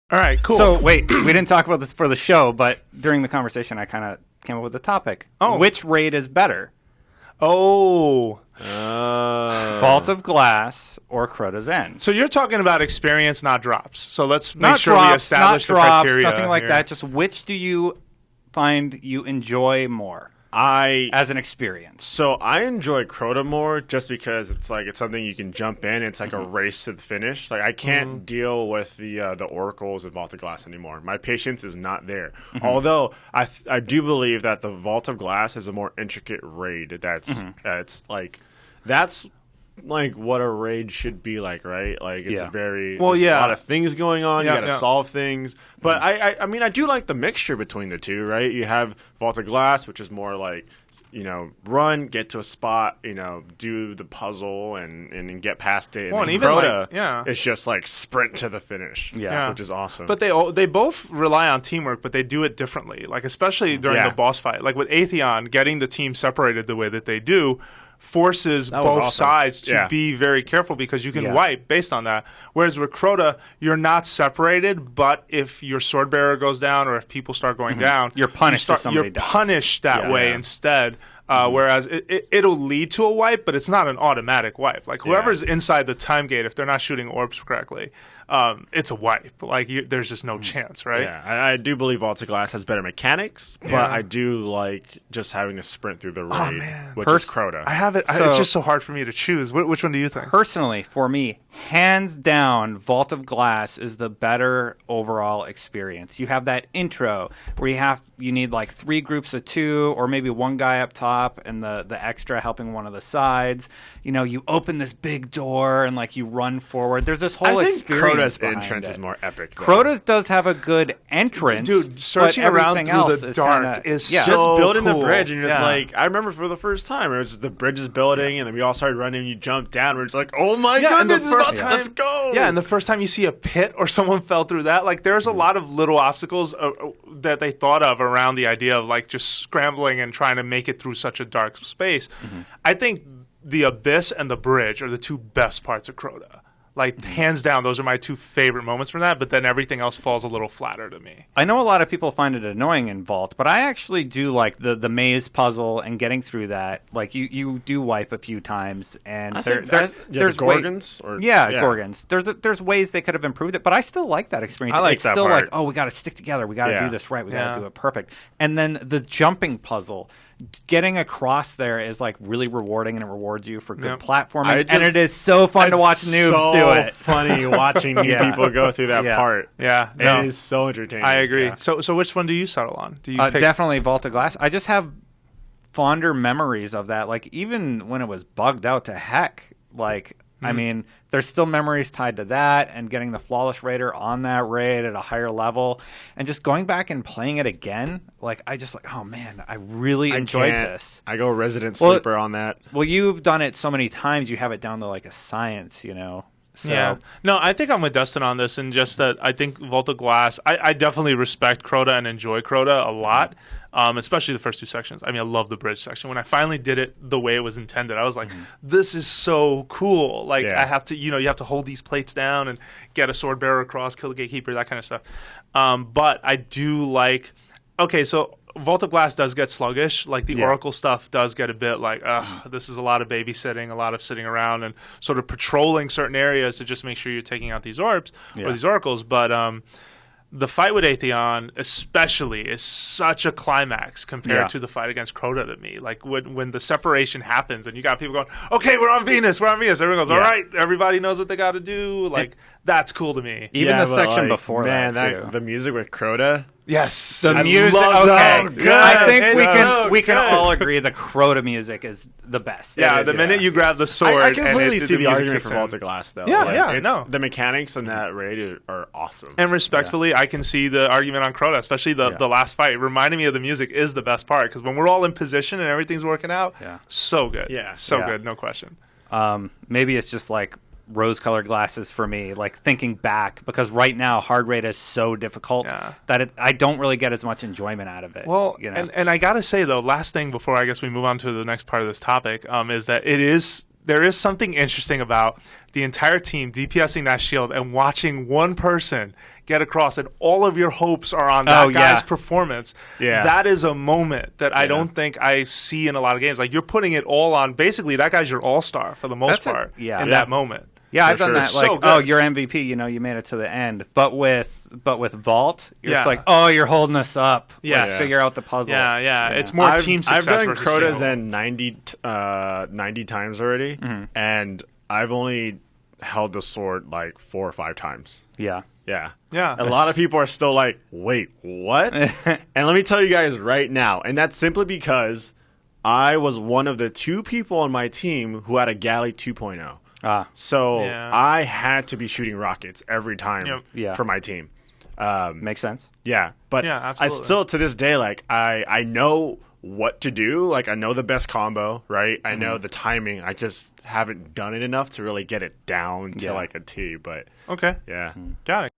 All right, cool. So wait, we didn't talk about this for the show, but during the conversation, I kind of came up with a topic. Oh. Which raid is better? Oh. Vault of Glass or Crota's End? So you're talking about experience, not drops. So let's make Not sure we drops, establish not the drops, criteria. nothing like here. that. Just which do you find you enjoy more as an experience? So I enjoy Crota more just because it's something you can jump in. It's like a race to the finish. Like I can't deal with the oracles of Vault of Glass anymore. My patience is not there. Although I do believe that the Vault of Glass is a more intricate raid. That's like what a raid should be like, right? Like it's there's a lot of things going on. You got to solve things. But I mean, I do like the mixture between the two, right? You have Vault of Glass, which is more like, run, get to a spot, do the puzzle and get past it. Well, and even Crota, it's just like sprint to the finish, which is awesome. But they both rely on teamwork, but they do it differently. Like especially during the boss fight, like with Atheon, getting the team separated the way that they do forces both sides to be very careful because you can wipe based on that. Whereas with Crota, you're not separated, but if your sword bearer goes down or if people start going down, you're punished. You're punished that way instead. Whereas it'll lead to a wipe, but it's not an automatic wipe. Like whoever's inside the time gate, if they're not shooting orbs correctly, it's a wipe. Like there's just no chance, right? Yeah, I do believe Vault of Glass has better mechanics, but I do like just having to sprint through the raid, which is Crota. I have it. It's just so hard for me to choose. Which one do you think? Personally, for me, hands down, Vault of Glass is the better overall experience. You have that intro where you need like 3 groups of 2 or maybe one guy up top and the extra helping one of the sides. You open this big door and like you run forward. There's this whole experience. Crota's entrance is more epic. Crota's does have a good entrance. Dude, searching around through the dark is just so building cool. the bridge and you're just like, I remember for the first time, it was just the bridge is building and then we all started running and you jumped down. We're just like, oh my goodness, let's go. Yeah, and the first time you see a pit or someone fell through that, like there's a lot of little obstacles that they thought of around the idea of like just scrambling and trying to make it through such a dark space. I think the abyss and the bridge are the 2 best parts of Crota. Like, hands down, those are my 2 favorite moments from that, but then everything else falls a little flatter to me. I know a lot of people find it annoying in Vault, but I actually do like the maze puzzle and getting through that. Like, you do wipe a few times, and there's Gorgons? Gorgons. There's ways they could have improved it, but I still like that experience. I like it's that still part. like, oh, we got to stick together. We got to do this right. We got to do it perfect. And then the jumping puzzle. Getting across there is like really rewarding, and it rewards you for good platforming. And it is so fun to watch noobs do it. It's so funny watching new people go through that part. Yeah, it is so entertaining. I agree. Yeah. So which one do you settle on? Do you pick? Definitely Vault of Glass. I just have fonder memories of that. Like even when it was bugged out to heck, like. I mean, there's still memories tied to that and getting the Flawless Raider on that raid at a higher level and just going back and playing it again. Like, oh man, I really enjoyed this. I go Resident Sleeper on that. Well, you've done it so many times, you have it down to like a science, So. Yeah. No, I think I'm with Dustin on this, and just that I think Vault of Glass, I definitely respect Crota and enjoy Crota a lot, especially the first 2 sections. I mean, I love the bridge section. When I finally did it the way it was intended, I was like, this is so cool. Like, I have to, you have to hold these plates down and get a sword bearer across, kill the gatekeeper, that kind of stuff. But I do like, so Vault of Glass does get sluggish. Like the Oracle stuff does get a bit like, this is a lot of babysitting, a lot of sitting around and sort of patrolling certain areas to just make sure you're taking out these orbs or these oracles. But the fight with Atheon especially is such a climax compared to the fight against Crota to me. Like when the separation happens and you got people going, okay, we're on Venus. Everyone goes, all right, everybody knows what they got to do. Like, that's cool to me. Even the section before that, too. The music with Crota. Yes, the music. So good. I think we can all agree the Crota music is the best. Yeah, the minute you grab the sword, I completely see the argument for for Vault of Glass, though. Yeah, the mechanics in that raid are awesome. And respectfully, I can see the argument on Crota, especially the last fight. Reminding me of the music is the best part because when we're all in position and everything's working out, so good. Yeah, so good, no question. Maybe it's just like rose-colored glasses for me, like thinking back, because right now hard raid is so difficult that I don't really get as much enjoyment out of it. Well, and I gotta say though, last thing before I guess we move on to the next part of this topic, is that it is there is something interesting about the entire team DPSing that shield and watching one person get across and all of your hopes are on that guy's performance. Yeah. That is a moment that I don't think I see in a lot of games. Like, you're putting it all on, basically, that guy's your all-star for the most part in that moment. Yeah, I've done that. Like, oh, you're MVP. You know, you made it to the end. But with Vault, you're just like, oh, you're holding us up. Yeah, like, figure out the puzzle. Yeah. It's more team success. I've done Crota's end 90 times already, and I've only held the sword like 4 or 5 times. Yeah. A lot of people are still like, wait, what? And let me tell you guys right now, and that's simply because I was one of the 2 people on my team who had a Galley 2.0. So I had to be shooting rockets every time for my team. Makes sense. Yeah, but I still, to this day, like, I know what to do. Like, I know the best combo, right? I know the timing. I just haven't done it enough to really get it down to like a T. But got it.